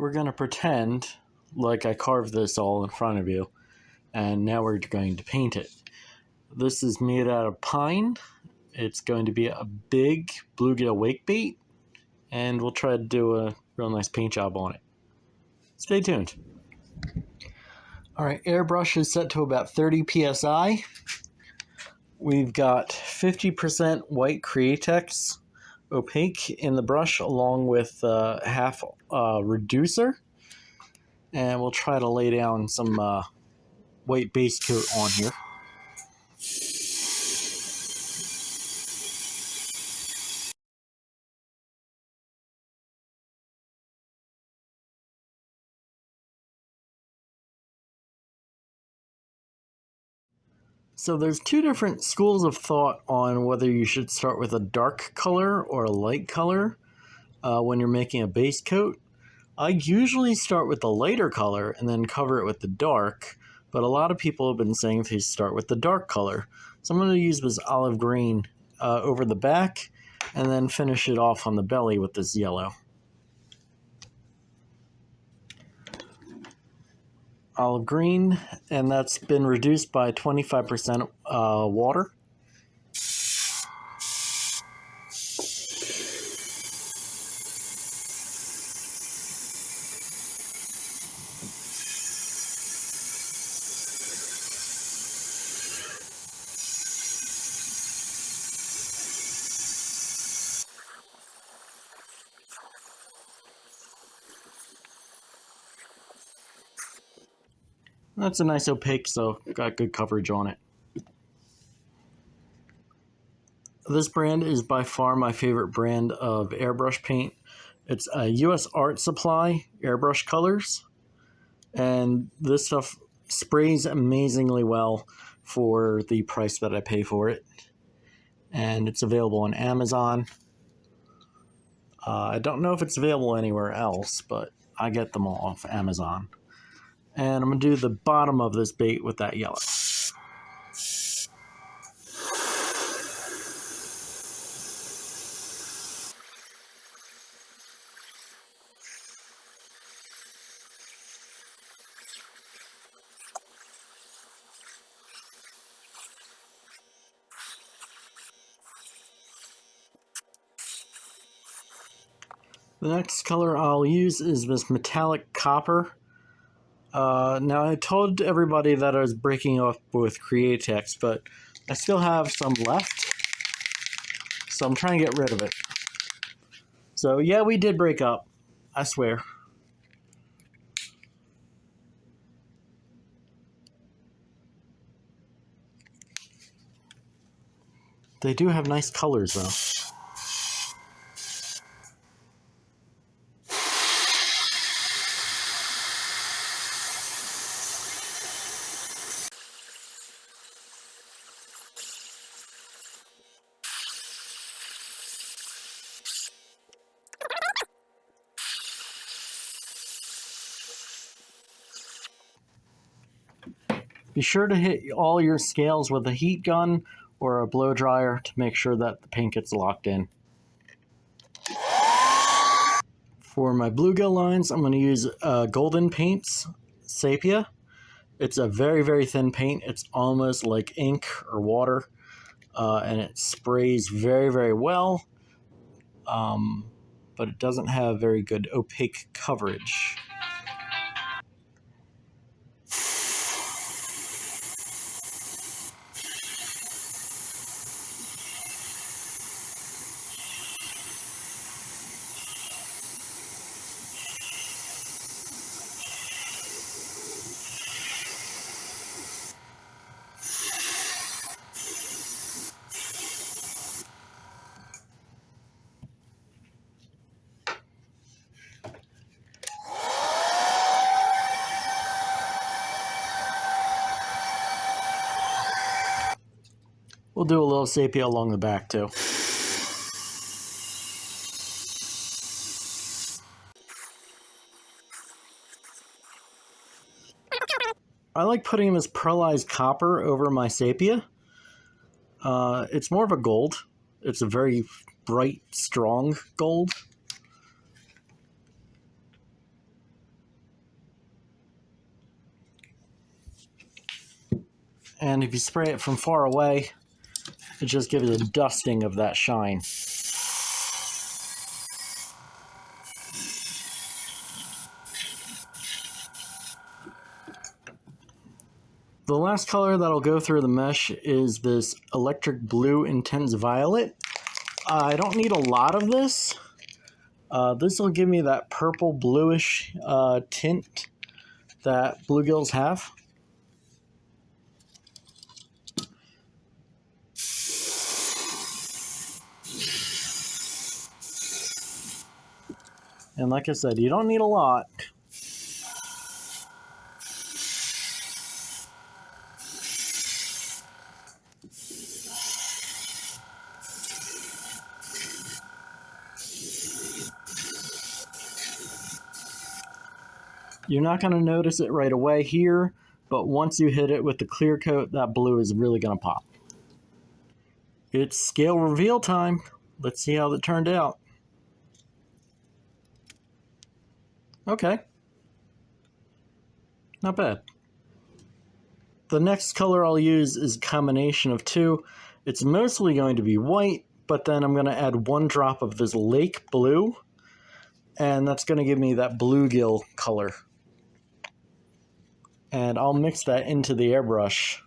we're going to pretend like I carved this all in front of you, and now we're going to paint it. This is made out of pine. It's going to be a big bluegill wake bait, and we'll try to do a real nice paint job on it. Stay tuned. Alright, airbrush is set to about 30 psi. We've got 50% white Createx opaque in the brush along with half reducer. And we'll try to lay down some white base coat on here. So there's two different schools of thought on whether you should start with a dark color or a light color when you're making a base coat. I usually start with the lighter color and then cover it with the dark, but a lot of people have been saying to start with the dark color. So I'm going to use this olive green over the back and then finish it off on the belly with this yellow. Olive green, and that's been reduced by 25% water. That's a nice opaque, so got good coverage on it. This brand is by far my favorite brand of airbrush paint. It's a US Art Supply airbrush colors, and this stuff sprays amazingly well for the price that I pay for it. And it's available on Amazon. I don't know if it's available anywhere else, but I get them all off Amazon. And I'm going to do the bottom of this bait with that yellow. The next color I'll use is this metallic copper. Now, I told everybody that I was breaking off with Createx, but I still have some left, so I'm trying to get rid of it. So yeah, we did break up, I swear. They do have nice colors, though. Be sure to hit all your scales with a heat gun or a blow dryer to make sure that the paint gets locked in. For my bluegill lines, I'm going to use Golden Paints Sepia. It's a very, very thin paint. It's almost like ink or water, and it sprays very, very well, but it doesn't have very good opaque coverage. We'll do a little sepia along the back too. I like putting this pearlized copper over my sepia. It's more of a gold. It's a very bright, strong gold. And if you spray it from far away, it just gives a dusting of that shine. The last color that'll go through the mesh is this electric blue intense violet. I don't need a lot of this. This will give me that purple bluish tint that bluegills have. And like I said, you don't need a lot. You're not going to notice it right away here, but once you hit it with the clear coat, that blue is really going to pop. It's scale reveal time. Let's see how it turned out. Okay. Not bad. The next color I'll use is a combination of two. It's mostly going to be white, but then I'm going to add 1 drop of this lake blue, and that's going to give me that bluegill color. And I'll mix that into the airbrush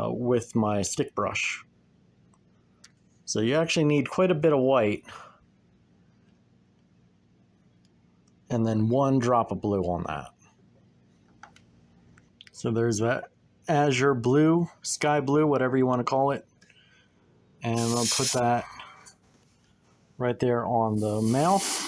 with my stick brush. So you actually need quite a bit of white, and then 1 drop of blue on that. So there's that azure blue, sky blue, whatever you want to call it. And I'll put that right there on the mouth.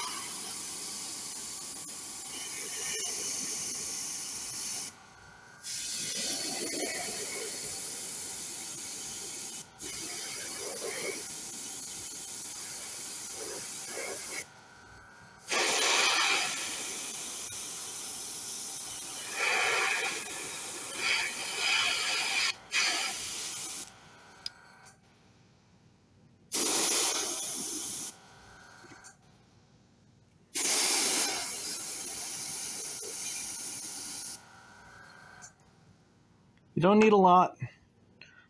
You don't need a lot.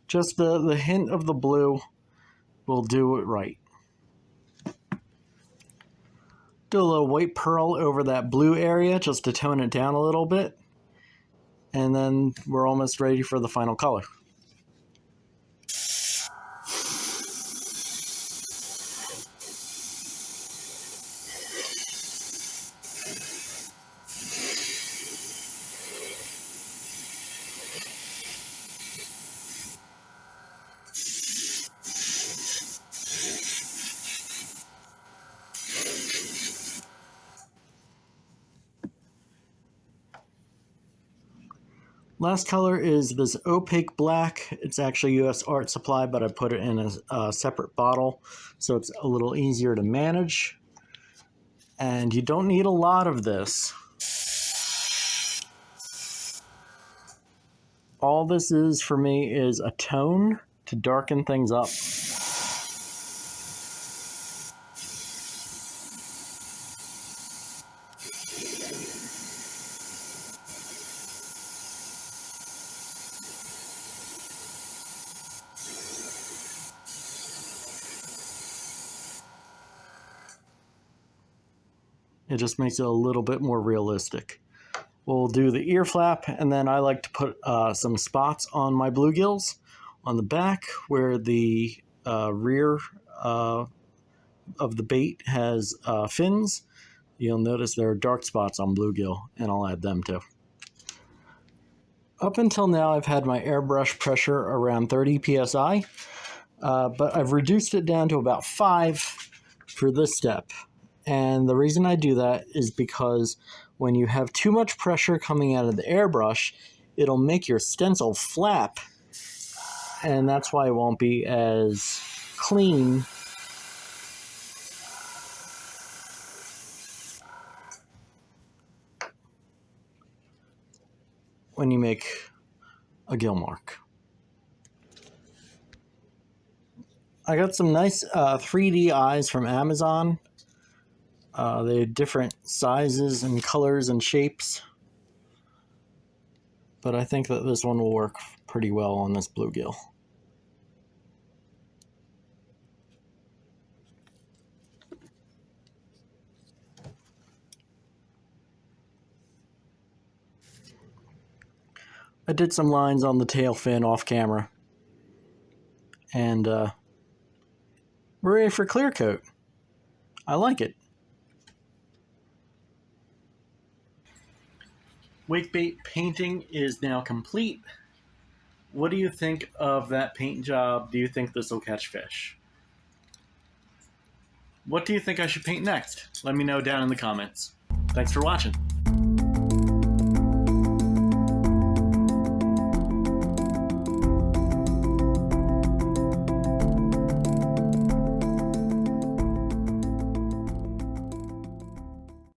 Just the hint of the blue will do it right. Do a little white pearl over that blue area just to tone it down a little bit. And then we're almost ready for the final color. Last color is this opaque black. It's actually US Art Supply, but I put it in a separate bottle so it's a little easier to manage. And you don't need a lot of this. All this is for me is a tone to darken things up. It just makes it a little bit more realistic. We'll do the ear flap, and then I like to put some spots on my bluegills on the back where the rear of the bait has fins. You'll notice there are dark spots on bluegill, and I'll add them too. Up until now, I've had my airbrush pressure around 30 psi, but I've reduced it down to about 5 for this step. And the reason I do that is because when you have too much pressure coming out of the airbrush, it'll make your stencil flap, and that's why it won't be as clean when you make a gill mark. I got some nice 3D eyes from Amazon. They have different sizes and colors and shapes. but I think that this one will work pretty well on this bluegill. I did some lines on the tail fin off camera, and we're ready for clear coat. I like it. Wakebait painting is now complete. What do you think of that paint job? Do you think this will catch fish? What do you think I should paint next? Let me know down in the comments. Thanks for watching.